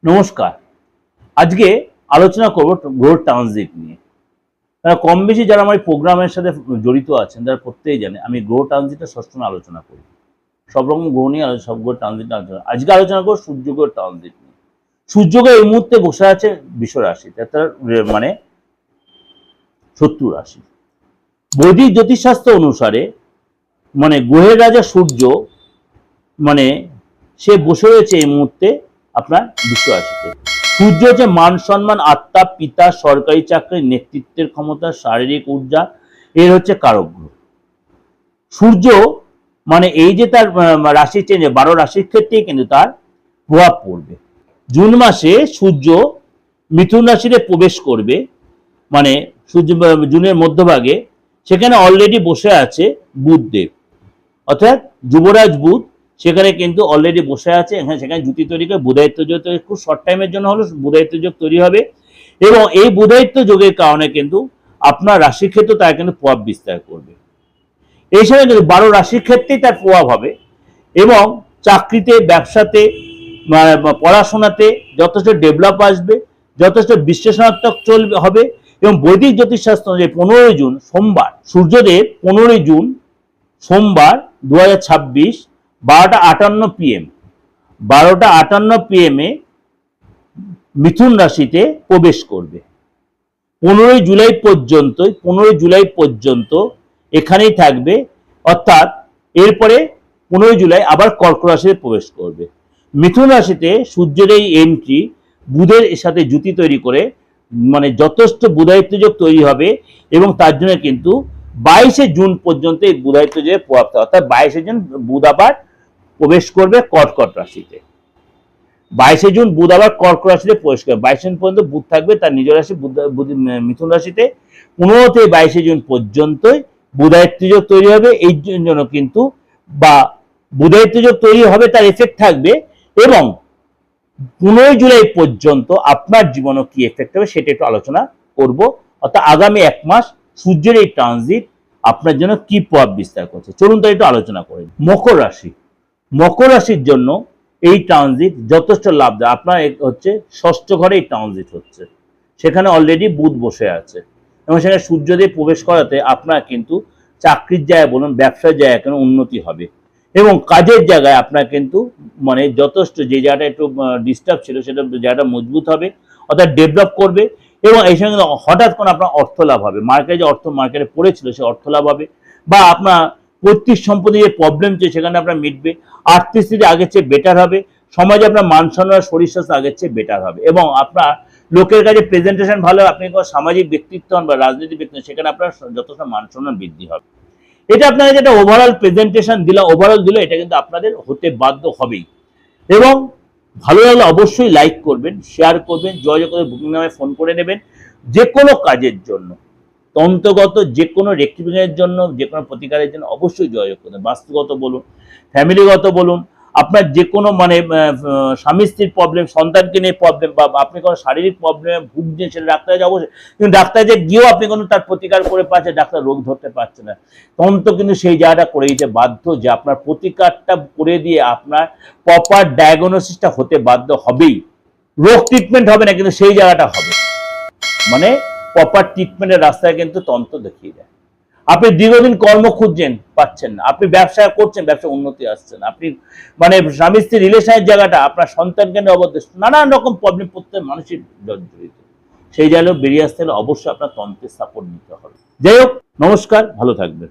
নমস্কার। আজকে আলোচনা করব গ্রহ ট্রানজিট নিয়ে। কম বেশি যারা আমার প্রোগ্রামের সাথে জড়িত আছেন তারা প্রত্যেকেই জানে আমি গ্রহ ট্রানজিটটা সবসময় আলোচনা করি। সব রকম গ্রহ নিয়ে সব গ্রহ ট্রানজিট আলোচনা। আজকে আলোচনা করব সূর্য গ্রহ ট্রানজিট নিয়ে। সূর্য গ্রহ এই মুহূর্তে বসে আছে বৃষ রাশিতে, তার মানে শত্রু রাশি। বৈদিক জ্যোতিষশাস্ত্র অনুসারে মানে গ্রহের রাজা সূর্য মানে সে বসে রয়েছে এই মুহূর্তে আপনার বৃষ রাশিতে। সূর্য হচ্ছে মান সম্মান, আত্মা, পিতা, সরকারি চাকরি, নেতৃত্বের ক্ষমতা, শারীরিক ঊর্জা, এর হচ্ছে কারক গ্রহ। সূর্য মানে এই যে তার রাশি চেঞ্জে 12 রাশির ক্ষেত্রেই কিন্তু তার প্রভাব পড়বে। জুন মাসে সূর্য মিথুন রাশিতে প্রবেশ করবে, মানে সূর্য জুনের মধ্যভাগে। সেখানে অলরেডি বসে আছে বুধদেব, অর্থাৎ যুবরাজ বুধ সেখানে কিন্তু অলরেডি বসে আছে। সেখানে জুতি তৈরি করে বুধায়িত্ব যোগ তৈরি, খুব শর্ট টাইমের জন্য হলো বুধায়িত্ব যোগ তৈরি হবে। এবং এই বুধায়িত্ব যোগের কারণে কিন্তু আপনার রাশির ক্ষেত্রে তার কিন্তু প্রভাব বিস্তার করবে। এই সময় কিন্তু 12 রাশির ক্ষেত্রেই তার প্রভাব হবে। এবং চাকরিতে, ব্যবসাতে, পড়াশোনাতে যথেষ্ট ডেভেলপ আসবে, যথেষ্ট বিশ্লেষণাত্মক চলবে হবে। এবং বৈদিক জ্যোতিষশাস্ত্র অনুযায়ী 15 জুন সোমবার সূর্যদেব 15 জুন সোমবার 2026 12টা 58 PM মিথুন রাশিতে প্রবেশ করবে। 15 জুলাই পর্যন্ত এখানেই থাকবে। অর্থাৎ এরপরে 15 জুলাই আবার কর্ক রাশিতে প্রবেশ করবে। মিথুন রাশিতে সূর্যের এই এন্ট্রি বুধের সাথে জুতি তৈরি করে মানে যথেষ্ট বুধায়িত্ব যোগ তৈরি হবে। এবং তার জন্য কিন্তু 22 জুন পর্যন্ত এই বুধায়িত্ব যোগের প্রভাব থাকে। অর্থাৎ 22 জুন বুধ আবার প্রবেশ করবে কর্কট রাশিতে। 22 জুন বুধ আবার কর্কট রাশিতে প্রবেশ করবে। 22 জুন পর্যন্ত বুধ থাকবে তার নিজ রাশি মিথুন রাশিতে। 15 থেকে 22 জুন পর্যন্তই বুধায়িত্ব যোগ তৈরি হবে। এই জন্য কিন্তু বা বুধায়িত্ব যোগ তৈরি হবে, তার এফেক্ট থাকবে। এবং 15 জুলাই পর্যন্ত আপনার জীবনে কি এফেক্ট হবে সেটা একটু আলোচনা করব। অর্থাৎ আগামী 1 মাস সূর্যের এই ট্রানজিট আপনার জন্য কি প্রভাব বিস্তার করছে, চলুন তো একটু আলোচনা করি। মকর রাশি, মকর রাশির জন্য এই ট্রানজিট যথেষ্ট লাভদায়ক। আপনার হচ্ছে ষষ্ঠ ঘরে এই ট্রানজিট হচ্ছে, সেখানে অলরেডি বুধ বসে আছে এবং সেখানে সূর্যদেব প্রবেশ করাতে আপনার কিন্তু চাকরির জায়গায় বলুন, ব্যবসার জায়গায় কেন উন্নতি হবে। এবং কাজের জায়গায় আপনার কিন্তু মানে যথেষ্ট যে জায়গাটা একটু ডিস্টার্ব ছিল সেটা জায়গাটা মজবুত হবে, অর্থাৎ ডেভেলপ করবে। এবং এই সঙ্গে হঠাৎ কোনো আপনার অর্থ লাভ হবে, মার্কেটে যে মার্কেটে পড়েছিল সে অর্থ লাভ হবে। বা আপনার পৈতৃক সম্পত্তি যে প্রবলেম ছিল সেখানে আপনার মিটবে। আর্থিক স্থিতি আগের চেয়ে বেটার হবে। সমাজে আপনার মান সম্মান, শরীর স্বাস্থ্য আগের চেয়ে বেটার হবে। এবং আপনার লোকের কাছে প্রেজেন্টেশন ভালো, আপনি কোনো সামাজিক ব্যক্তিত্ব হন বা রাজনৈতিক ব্যক্তিত্ব, সেখানে আপনার যথেষ্ট মান সম্মান বৃদ্ধি হবে। এটা আপনাকে যেটা ওভারঅল প্রেজেন্টেশন ওভারঅল দিল, এটা কিন্তু আপনাদের হতে বাধ্য হবেই। এবং ভালো লাগলে অবশ্যই লাইক করবেন, শেয়ার করবেন, যোগাযোগ করে বুকিং নামে ফোন করে নেবেন। যে কোনো কাজের জন্য, তন্ত্রগত যে কোনো রেক্টিফিকেশনের জন্য, যে কোনো প্রতিকারের জন্য অবশ্যই যোগাযোগ করবেন। বাস্তুগত বলুন, ফ্যামিলিগত বলুন, আপনার যে কোনো মানে স্বামী স্ত্রীর প্রবলেম, সন্তানকে নিয়ে প্রবলেম, বা আপনি কোনো শারীরিক প্রবলেমে ভুগছেন, সেটা ডাক্তার কাছে অবশ্যই। কিন্তু ডাক্তার যে গিয়েও আপনি কোনো তার প্রতিকার করে পাচ্ছে, ডাক্তার রোগ ধরতে পারছে না, তন্ত্র কিন্তু সেই জায়গাটা করে দিতে বাধ্য, যে আপনার প্রতিকারটা করে দিয়ে আপনার প্রপার ডায়াগনোসিসটা হতে বাধ্য হবেই। রোগ ট্রিটমেন্ট হবে না, কিন্তু সেই জায়গাটা হবে। মানে প্রপার ট্রিটমেন্টের রাস্তায় কিন্তু তন্ত্র দেখিয়ে দেয়। আপনি দীর্ঘদিন কর্ম খুঁজছেন, পাচ্ছেন না, আপনি ব্যবসা করছেন, ব্যবসা উন্নতি আসছে না, আপনি মানে স্বামী স্ত্রী রিলেশনের জায়গাটা, আপনার সন্তানকে নিয়ে অবদেশ, নানান রকম প্রবলেম প্রত্যেক মানুষের জড়িত। সেই জায়গায় বেরিয়ে আসতে হলে অবশ্যই আপনার তন্ত্রের সাপোর্ট নিতে হবে। যাই হোক, নমস্কার, ভালো থাকবেন।